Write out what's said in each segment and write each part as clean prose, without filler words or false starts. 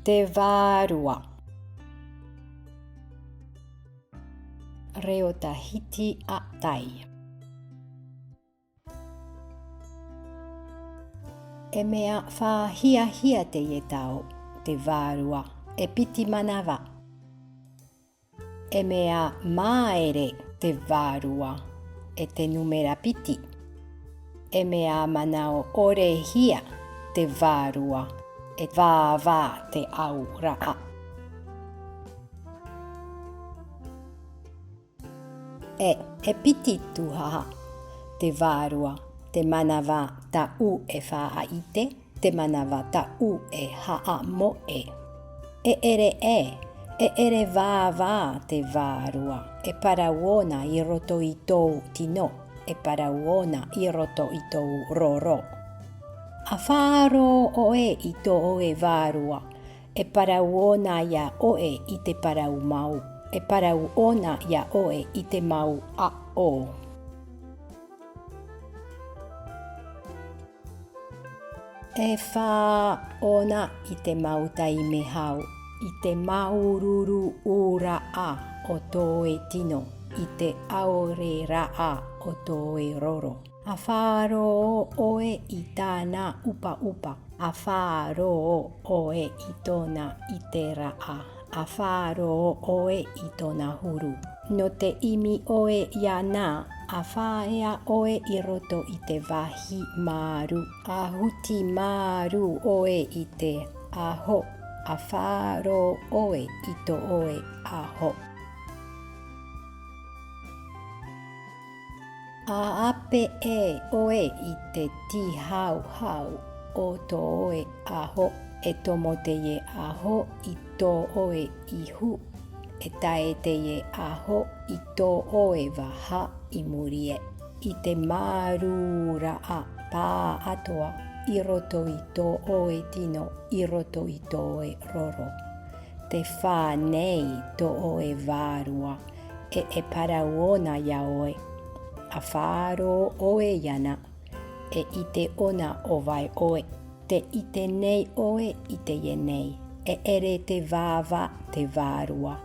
Te vārua. Reo Tahiti A1. E mea whāhia te tau, te vārua, e piti manawa. E mea maere te vārua, e te numera piti. E mea manao orehia te vārua, e vāvā te ōhie. E piti tuhaha te vārua, te manawa ta u e whaaite, te manawa ta u e haa moe. E ere vāvā te vārua, e parauona I roto I tōu tino, e parauona I roto I tōu roro. A whāro oe I tō oe vārua, e parauona ia oe I te parau mau, e parauona ia oe I te mau a o. E whāona I te maita'i mehau, I te maururu ura a o tōe tino, I te āore'a o tōe roro. A whāro oe I tāna upa, a whāro oe I tōna I te ra'a, a whāro oe I tōna huru. No te imi oe ia nā, a whāea oe I roto I te wahi māru, a huti māru oe I te aho, a whāro oe I tō oe aho. A ape e oe I te tihau o tō oe aho, e tomo te ye aho I tō oe ihu, e tae te ye aho I tō oe waha I murie. I te mārura'a pā atoa, I roto I tō oe tino, I roto I tō oe roro. Te whānei tō oe vārua, e parauona ia oe. A whāro oe iana, e I te ona o vai oe, te I te nei oe I te ye nei, e ere te vāva te vārua,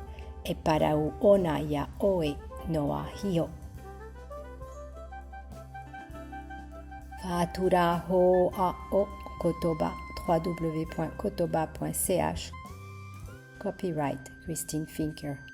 e parau ona ia oe noa hio. Whātura ho a o kotoba, www.kotoba.ch. Copyright Christine Finker.